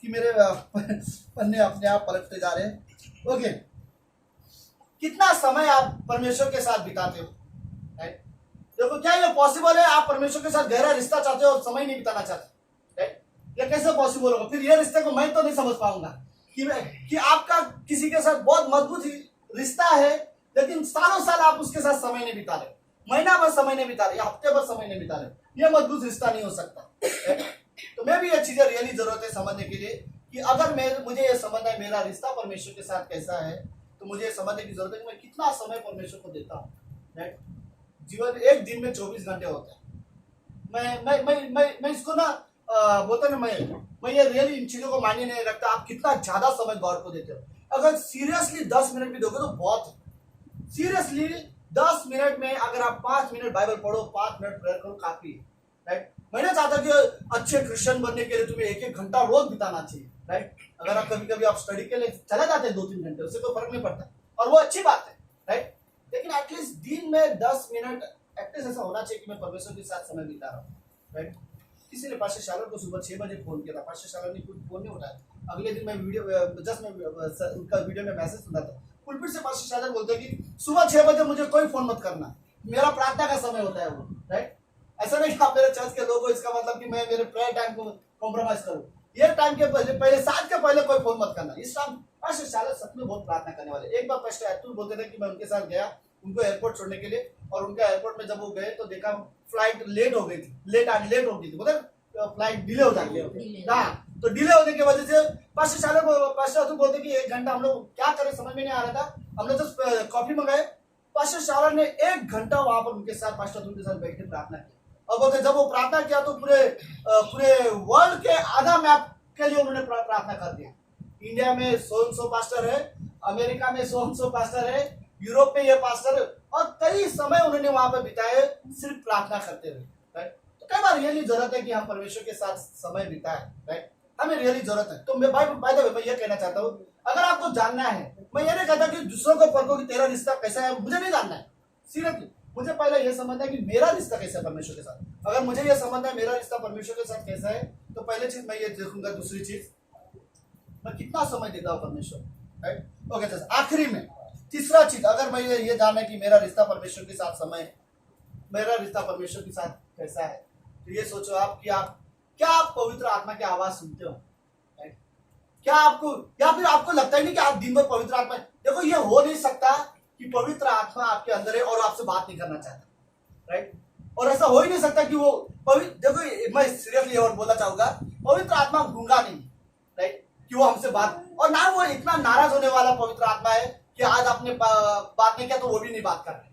कि मेरे पन्ने अपने आप पलटते जा रहे हैं, ओके। कितना समय आप परमेश्वर के साथ बिताते हो, राइट। देखो क्या ये पॉसिबल है आप परमेश्वर के साथ गहरा रिश्ता चाहते हो और समय नहीं बिताना चाहते, राइट। ये कैसे पॉसिबल होगा? फिर ये रिश्ते को मैं तो नहीं समझ पाऊंगा कि आपका किसी के साथ बहुत मजबूत रिश्ता है, लेकिन सालों साल आप उसके साथ समय नहीं बिता रहे, महीना भर समय नहीं बिता रहे, या हफ्ते भर समय नहीं बिता रहे, ये मजबूत रिश्ता नहीं हो सकता। तो मैं भी ये चीजें रियली जरूरत है समझने के लिए कि अगर मुझे ये समझना है मेरा रिश्ता परमेश्वर के साथ कैसा है, तो मुझे समझने की जरूरत है कि मैं कितना समय परमेश्वर को देता हूँ, राइट। जीवन एक दिन में 24 घंटे होता है। मैं इसको ना बोलता ना, मैं ये रियली इन चीजों को मायने नहीं रखता आप कितना ज्यादा समय गॉड को देते हो। अगर सीरियसली 10 मिनट भी दोगे तो बहुत है। सीरियसली 10 मिनट में अगर आप 5 मिनट बाइबल पढ़ो, 5 मिनट प्रेयर करो, काफी है, राइट। मैं नहीं चाहता कि अच्छे क्रिश्चियन बनने के लिए तुम्हें 1-1 घंटा रोज बिताना चाहिए, राइट। अगर आप कभी आप स्टडी के लिए चले जाते हैं 2-3 घंटे, उससे कोई फर्क नहीं पड़ता और वो अच्छी बात है, राइट। लेकिन एटलीस्ट दिन में 10 मिनट एटलीस्ट ऐसा होना चाहिए कि मैं परमेश्वर के साथ समय बिता रहा हूँ, राइट। किसी ने पास्टर शालन को सुबह 6 बजे फोन किया था, पास्टर शालन ने कुछ फोन नहीं उठाया। अगले दिन मैं उनका वीडियो में मैसेज सुना था, पुलपिट से पास्टर शालन बोलते हैं कि सुबह 6 बजे मुझे कोई फोन मत करना, मेरा प्रार्थना का समय होता है वो, राइट। ऐसा नहीं कि आप मेरे चर्च के लोग हो इसका मतलब कि मैं मेरे प्रेयर टाइम को कॉम्प्रोमाइज करूँ। ये टाइम के पहले 7 के पहले कोई फोन मत करना। इस टाइम पास्टर शायद सच में बहुत प्रार्थना करने वाले। एक बार पास्टर अतुल बोलते थे कि मैं उनके साथ गया उनको एयरपोर्ट छोड़ने के लिए, और उनका एयरपोर्ट में जब वो गए तो देखा फ्लाइट लेट हो गई थी, लेट हो गई थी, मतलब फ्लाइट डिले हो जाती है। हाँ, तो डिले होने की वजह से पास्टर अतुल बोलते कि 1 घंटा हम लोग क्या करें समझ में नहीं आ रहा था, हमने तो कॉफी मंगाए। पास्टर शाला ने 1 घंटा वहां पर उनके साथ पास्टर अतुल के साथ बैठ के प्रार्थना की, और बोलते जब वो प्रार्थना किया तो पूरे वर्ल्ड के आधा मैप के लिए उन्होंने प्रार्थना कर दिया। इंडिया में 100 पास्टर है, अमेरिका में 100 पास्टर है, यूरोप में ये पास्टर है, और कई समय उन्होंने वहां पर बिताए सिर्फ प्रार्थना करते हुए। राइट, तो कई बार रियली जरूरत है कि हम परमेश्वर के साथ समय बिताए। राइट, हमें रियली जरूरत है। तो मैं बाय द वे मैं ये कहना चाहता हूँ, अगर आपको जानना है, मैं ये नहीं कहता कि दूसरों को परखो कि तेरा रिश्ता कैसा है, मुझे नहीं जानना है। सीरियसली मुझे पहले ये समझना है कि मेरा रिश्ता कैसा है परमेश्वर के साथ। अगर मुझे ये समझना है मेरा रिश्ता परमेश्वर के साथ कैसा है, तो पहले चीज मैं ये देखूंगा। दूसरी चीज, मैं कितना समय देता हूँ परमेश्वर। Right, okay sir. आखिरी में तीसरा चीज, अगर मैं ये जानना है कि मेरा रिश्ता परमेश्वर के साथ मेरा रिश्ता परमेश्वर के साथ कैसा है, तो ये सोचो आप कि क्या आप पवित्र आत्मा की आवाज सुनते हो? राइट, क्या आपको, या फिर आपको लगता है नहीं कि आप दिन भर पवित्र आत्मा, देखो ये हो नहीं सकता कि पवित्र आत्मा आपके अंदर है और आपसे बात नहीं करना चाहता। राइट, और ऐसा हो ही नहीं सकता कि वो देखो मैं सीरियसली और बोलना चाहूंगा, पवित्र आत्मा गूंगा नहीं। राइट, कि वो हमसे बात, और ना वो इतना नाराज होने वाला पवित्र आत्मा है कि आज आपने बात नहीं किया तो वो भी नहीं बात कर रहे।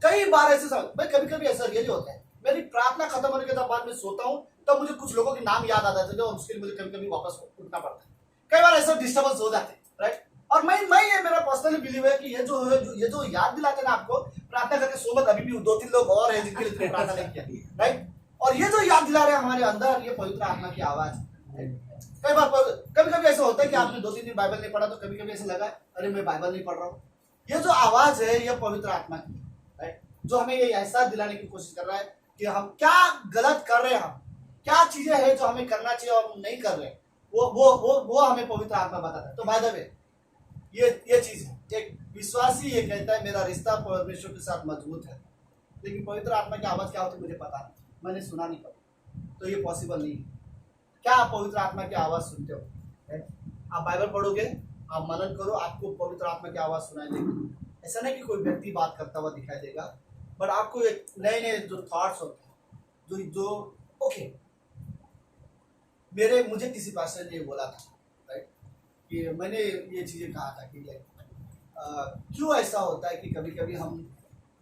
कई बार ऐसे समय, कभी कभी ऐसा रियली होता है, मेरी प्रार्थना खत्म होने के बाद में सोता हूँ तब मुझे कुछ लोगों के नाम याद आ जाते हैं, जो उसके लिए मुझे कभी कभी वापस उठना पड़ता है। कई बार ऐसा डिस्टर्बेंस हो जाते हैं। राइट, और मैं ये मेरा पर्सनली बिलीव है कि ये जो याद दिलाते हैं ना आपको, प्रार्थना करके सो मत, अभी भी 2-3 लोग और हैं जिनके लिए प्रार्थना नहीं किया। राइट, और ये जो याद दिला रहे हैं हमारे अंदर, ये पवित्र आत्मा की आवाज। कई बार कभी कभी ऐसा होता है कि आपने 2-3 दिन बाइबल नहीं पढ़ा, तो कभी कभी ऐसा लगा अरे मैं बाइबल नहीं पढ़ रहा हूँ। ये जो आवाज है ये पवित्र आत्मा की। राइट, जो हमें ये एहसास दिलाने की कोशिश कर रहा है कि हम क्या गलत कर रहे हैं, हम क्या चीजें हैं जो हमें करना चाहिए और हम नहीं कर रहे, वो हमें पवित्र आत्मा बताता है। तो बाय द वे ये चीज है, एक विश्वासी ये कहता है मेरा रिश्ता परमेश्वर के साथ मजबूत है, लेकिन पवित्र आत्मा की आवाज क्या होती है मुझे पता नहीं, मैंने सुना नहीं कभी, तो ये पॉसिबल नहीं है। क्या आप पवित्र आत्मा की आवाज सुनते हो? आप बाइबल पढ़ोगे, आप मनन करो, आपको पवित्र आत्मा की आवाज सुनाई देगी। ऐसा नहीं कि कोई व्यक्ति बात करता हुआ दिखाई देगा, बट आपको एक नए जो थॉट्स होते हैं, जो ओके, मुझे किसी पास्टर ने बोला था, राइट, कि मैंने ये चीजें कहा था कि क्यों ऐसा होता है कि कभी कभी हम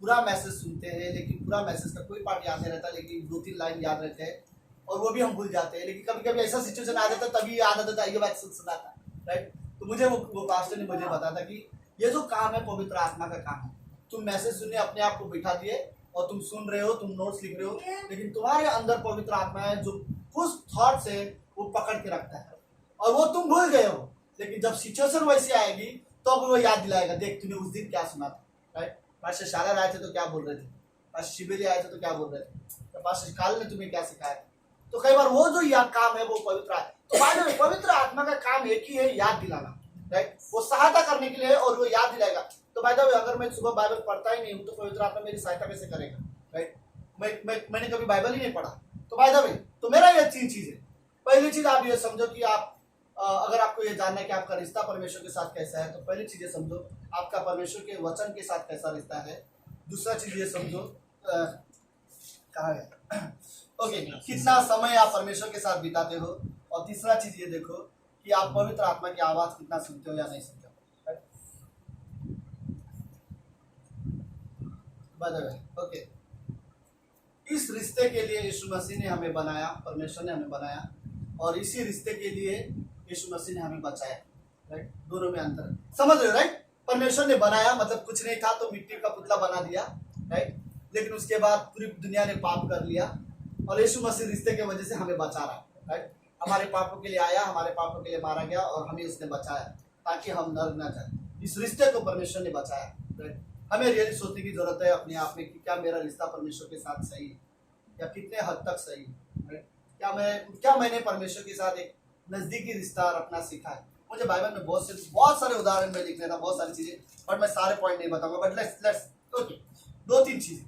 पूरा मैसेज सुनते हैं, लेकिन पूरा मैसेज का कोई पार्ट याद नहीं रहता, लेकिन 2-3 लाइन याद रहते हैं और वो भी हम भूल जाते हैं। लेकिन कभी कभी ऐसा सिचुएशन आ जाता है तभी याद आता था, ये बात सुना था। राइट, तो मुझे वो पास्टर ने मुझे बताया था कि ये जो काम है पवित्र आत्मा का काम है। तुम मैसेज सुनने अपने आप को बिठा दिए और तुम सुन रहे हो, तुम नोट्स लिख रहे हो, लेकिन तुम्हारे अंदर पवित्र आत्मा है जो कुछ थॉट्स है वो पकड़ के रखता है, और वो तुम भूल गए हो, लेकिन जब सिचुएशन वैसी आएगी तो वो याद दिलाएगा, देख तूने उस दिन क्या सुना था। राइट, पास्टर शाला आए थे तो क्या बोल रहे थे, पास्टर शिवेली आए थे तो क्या बोल रहे थे, तो पास्टर काल ने तुम्हें क्या सिखाया था। तो कई बार वो जो याद काम है वो पवित्र आत्मा, तो पवित्र आत्मा का काम एक ही है, याद दिलाना। राइट, वो सहायता करने के लिए, और वो याद दिलाएगा। तो बाय द वे अगर मैं सुबह बाइबल पढ़ता ही नहीं हूँ तो पवित्र आत्मा मेरी सहायता कैसे करेगा? राइट, मैंने कभी बाइबल ही नहीं पढ़ा। तो बाय द वे तो मेरा ये 3 चीज है। पहली चीज आप ये समझो कि आप अगर आपको ये जानना है कि आपका रिश्ता परमेश्वर के साथ कैसा है, तो पहली चीज ये समझो आपका परमेश्वर के वचन के साथ कैसा रिश्ता है। दूसरा चीज ये समझो कहाँ है ओके, कितना समय आप परमेश्वर के साथ बिताते हो। और तीसरा चीज ये देखो कि आप पवित्र आत्मा की आवाज कितना सुनते हो या नहीं सुनते हो। ओके, इस रिश्ते के लिए यीशु मसीह ने हमें बनाया, परमेश्वर ने हमें बनाया, और इसी रिश्ते के लिए यीशु मसीह ने हमें बचाया। राइट, दोनों में अंतर है, समझ रहे हो? राइट, परमेश्वर ने बनाया मतलब कुछ नहीं था तो मिट्टी का पुतला बना दिया। राइट, लेकिन उसके बाद पूरी दुनिया ने पाप कर लिया, और यीशु मसीह रिश्ते की वजह से हमें बचा रहा है। राइट, हमारे पापों के लिए आया, हमारे पापों के लिए मारा गया, और हमें उसने बचाया ताकि हम नर्क न जाए। इस रिश्ते को परमेश्वर ने बचाया। राइट, हमें रियली सोचने की जरूरत है अपने आप में कि क्या मेरा रिश्ता परमेश्वर के साथ सही है, या कितने हद तक सही है। क्या मैंने परमेश्वर के साथ एक नजदीकी रिश्ता रखना सीखा है। मुझे बाइबल में बहुत सारे उदाहरण में लिख लेना, बहुत सारी चीजें, बट मैं सारे पॉइंट नहीं बताऊंगा। बट लेट्स ओके, 2-3 चीजें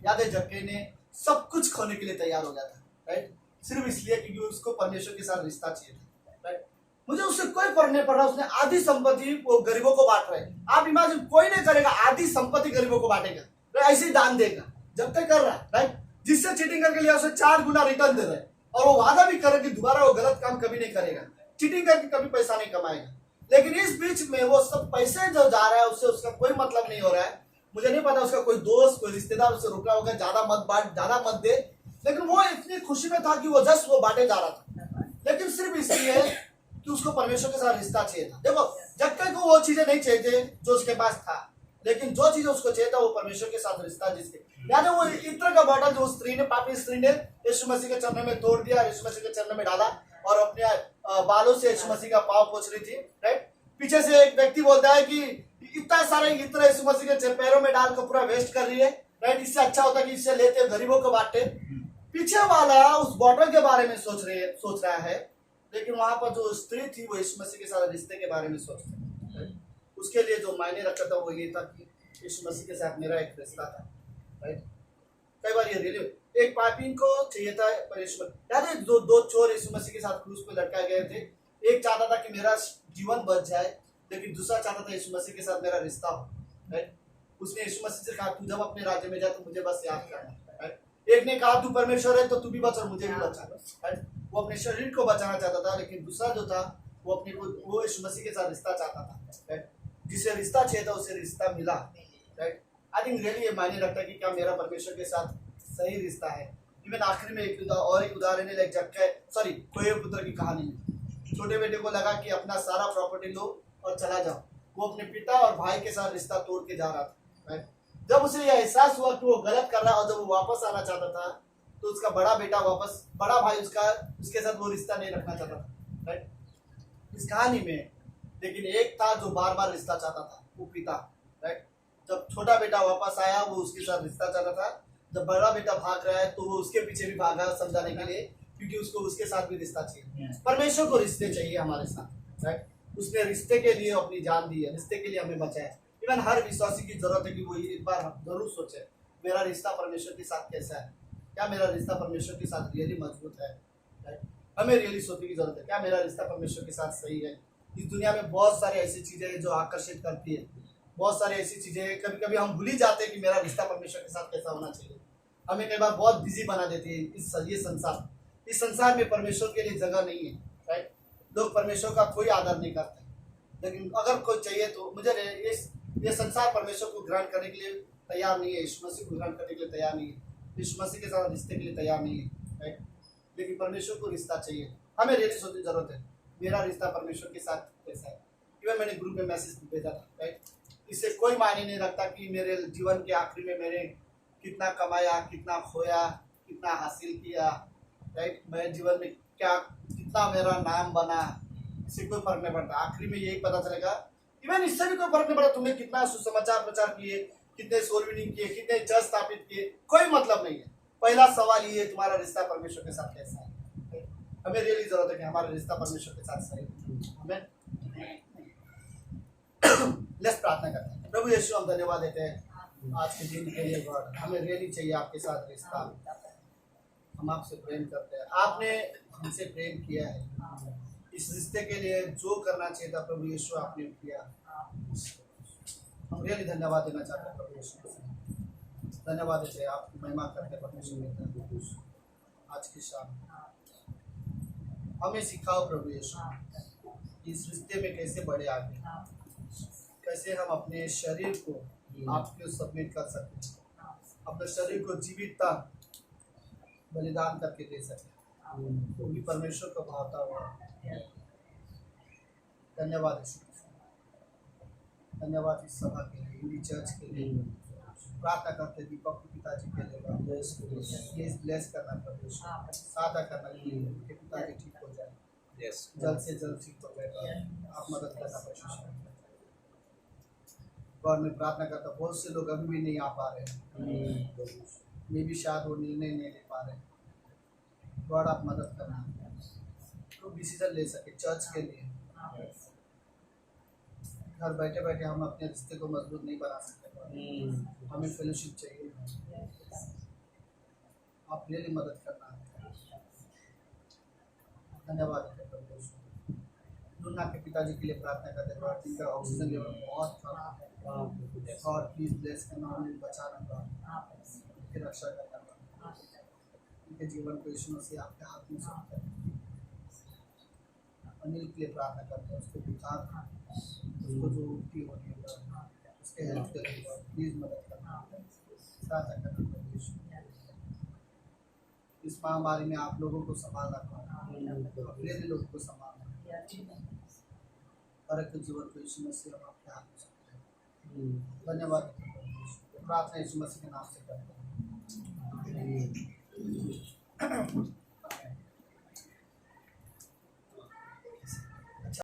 याद है। जक्कई ने सब कुछ खोने के लिए तैयार हो गया था। राइट, सिर्फ इसलिए क्योंकि उसको परमेश्वर के साथ रिश्ता चाहिए था, राइट। मुझे उससे कोई फर्क नहीं पड़ रहा, उसने आधी संपत्ति वो गरीबों को बांट रहे हैं। आप इमेजिन, कोई नहीं करेगा आधी संपत्ति गरीबों को बांटेगा, तो ऐसे ही दान देगा जब तक कर रहा है, राइट। जिससे चीटिंग करके लिया उसे 4 गुना रिटर्न दे रहे हैं, और वो वादा भी करे कि दोबारा वो गलत काम कभी नहीं करेगा, चीटिंग करके कभी पैसा नहीं कमाएगा। लेकिन इस बीच में वो सब पैसे जो जा रहा है उससे उसका कोई मतलब नहीं हो रहा है। मुझे नहीं पता उसका कोई दोस्त कोई रिश्तेदार उससे रुका होगा, ज्यादा मत बांट, ज्यादा मत दे, लेकिन वो इतनी खुशी में था कि वो जस्ट वो बांटे जा रहा था, लेकिन सिर्फ इसलिए कि उसको परमेश्वर के साथ रिश्ता चाहिए था। देखो, जक्कई को वो चीजें नहीं चाहिए थे जो उसके पास था, लेकिन जो चीजें उसको चाहिए था वो परमेश्वर के साथ रिश्ता, जिसके यानी वो इत्र का बॉटल जो स्त्री ने, पापी स्त्री ने यीशु मसीह के चरणों में तोड़ दिया, यीशु मसीह के चरणों में डाला और अपने बालों से यीशु मसीह का पाँव पोंछ रही थी, राइट। पीछे से एक व्यक्ति बोलता है कि इतना सारे इत्र यीशु मसीह के पैरों में डालकर पूरा वेस्ट कर रही है, राइट। इससे अच्छा होता कि इससे लेते गरीबों को बांटे। पीछे वाला उस बॉटल के बारे में सोच रहा है, लेकिन वहां पर जो स्त्री थी वो यीशु मसीह के साथ रिश्ते के बारे में सोच रही है। उसके लिए जो मायने रखता था वो ये था कि यीशु मसीह के साथ मेरा एक रिश्ता था, राइट। कई बार ये रिलेव एक पापी को चाहिए था परमेश्वर, याद है दो चोर यीशु मसीह के साथ क्रूस पे लटकाए गए थे। एक चाहता था कि मेरा जीवन बच जाए, लेकिन दूसरा चाहता था यीशु मसीह के साथ मेरा रिश्ता हो, राइट। उसने यीशु मसीह से कहा तू जब अपने राज्य में जाए तो मुझे बस याद करना, राइट। एक ने कहा तू परमेश्वर है तो तू भी बच और मुझे भी बचा, राइट। वो अपने शरीर को बचाना चाहता था, लेकिन दूसरा जो था वो वो यीशु मसीह के साथ रिश्ता चाहता था, राइट। जिसे रिश्ता चाहिए था उसे रिश्ता मिला, राइट। आई थिंक रियली ये मायने रखता है कि क्या मेरा परमेश्वर के साथ सही रिश्ता है। इवन आखिरी में एक उदाहरण है, कोई पुत्र की कहानी में छोटे बेटे को लगा कि अपना सारा प्रॉपर्टी लो और चला जाओ। वो अपने पिता और भाई के साथ रिश्ता तोड़ के जा रहा था, राइट। जब उसे यह एहसास हुआ कि वो गलत कर रहा है और जब वो वापस आना चाहता था तो उसका बड़ा भाई उसके साथ वो रिश्ता नहीं रखना चाहता था, राइट। इस कहानी में लेकिन एक था जो बार बार रिश्ता चाहता था, वो पिता, राइट। जब छोटा बेटा वापस आया वो उसके साथ रिश्ता चाहता था, जब बड़ा बेटा भाग रहा है तो वो उसके पीछे भी भागा समझाने के लिए, क्योंकि उसको उसके साथ भी रिश्ता चाहिए। परमेश्वर को रिश्ते चाहिए हमारे साथ, राइट। उसने रिश्ते के लिए अपनी जान दी है, रिश्ते के लिए हमें बचाया। इवन हर विश्वासी की जरूरत है कि वो एक बार जरूर सोचे मेरा रिश्ता परमेश्वर के साथ कैसा है, क्या मेरा रिश्ता परमेश्वर के साथ रियली मजबूत है, राइट। हमें रियली सोचने की जरूरत है क्या मेरा रिश्ता परमेश्वर के साथ सही है। इस दुनिया में बहुत सारी ऐसी चीजें हैं जो आकर्षित करती है, बहुत सारी ऐसी चीजें हैं, कभी कभी हम भूल ही जाते हैं कि मेरा रिश्ता परमेश्वर के साथ कैसा होना चाहिए। हमें कई बार बहुत बिजी बना देती है इस संसार में परमेश्वर के लिए जगह नहीं है, राइट। लोग परमेश्वर का कोई आदर नहीं करते, लेकिन अगर कोई चाहिए तो मुझे ये संसार परमेश्वर को ग्रहण करने के लिए तैयार नहीं है, यीशु मसीह को ग्रहण करने के लिए तैयार नहीं है, यीशु मसीह के साथ रिश्ते के लिए तैयार नहीं है, राइट। लेकिन परमेश्वर को रिश्ता चाहिए। हमें रियली सोचने की जरूरत है मेरा रिश्ता परमेश्वर के साथ कैसा है। इवन मैंने ग्रुप में मैसेज भेजा था, राइट। इससे कोई मायने नहीं रखता कि मेरे जीवन के आखिरी में मैंने कितना कमाया, कितना खोया, कितना हासिल किया, राइट। मेरे जीवन में कितना मेरा नाम बना, इससे कोई फर्क नहीं पड़ता। आखिरी में यही पता चलेगा। इवन इससे भी कोई फर्क नहीं पड़ता तुमने कितना सुसमाचार प्रचार किए, कितने सोल विनिंग किए, कितने चर्च स्थापित किए, कोई मतलब नहीं है। पहला सवाल ये है तुम्हारा रिश्ता परमेश्वर के साथ कैसा है। हमें रियली जरूरत है कि हमारा रिश्ता परमेश्वर के साथ सही है। हमें लेट्स प्रार्थना करते हैं। प्रभु यीशु हम धन्यवाद देते हैं आज के दिन के लिए गॉड, हमें रियली चाहिए आपके साथ रिश्ता। हम आपसे प्रेम करते हैं, आपने हमसे प्रेम किया है, इस रिश्ते के लिए जो करना चाहिए था प्रभु यीशु आपने किया। हम रियली धन्यवाद देना चाहते हैं प्रभु यीशु, धन्यवाद देते हैं, आपकी महिमा करते हैं परमेश्वर। आज की शाम हमें सिखाओ प्रभु यीशु इस रिश्ते में कैसे बढ़े आगे, कैसे हम अपने शरीर को आपके सबमिट कर सकते, अपने शरीर को जीवित बलिदान करके दे सके, वो भी परमेश्वर को भाता हुआ। धन्यवाद यीशु, धन्यवाद इस सभा के लिए, हिंदी चर्च के लिए। प्रार्थना करते दीपक के पिताजी के लिए ये ब्लेस करना परमेश्वर, सादा करना कि उनके पिताजी ठीक हो जाए, जल्द से जल्द ठीक हो जाए, आप मदद करना परमेश्वर। और मैं प्रार्थना करता हूँ बहुत से लोग अभी भी नहीं आ पा रहे, मे भी शायद वो निर्णय नहीं ले पा रहे, गॉड आप मदद करना, तो डिसीजन ले सके चर्च के लिए। घर बैठे बैठे हम अपने रिश्ते को मजबूत नहीं बना सकते, हमें फेलोशिप चाहिए, आप रियली मदद करना। धन्यवाद देते हैं प्रभु यीशु। लूना के पिताजी के लिए प्रार्थना करते हैं गॉड, जिनका ऑक्सीजन लेवल बहुत कम है गॉड, प्लीज ब्लेस करना, उन्हें बचाना गॉड, उनकी रक्षा करना गॉड, उनके जीवन को यीशु मसीह आपके हाथ में सौंपते हैं। अनिल के लिए प्रार्थना करते हैं, उसके बुखार, उसको जो उल्टी हो रही है गॉड, उसके हेल्थ के लिए गॉड प्लीज मदद करना, सहायता करना प्रभु यीशु। इस महामारी में आप लोगों को संभालना गॉड, अपने लोगों को संभालना, हर एक जीवन को यीशु मसीह हम आपके हाथ में सौंपते हैं। धन्यवाद देते हैं प्रभु यीशु। प्रार्थना यीशु मसीह के नाम से करते हैं।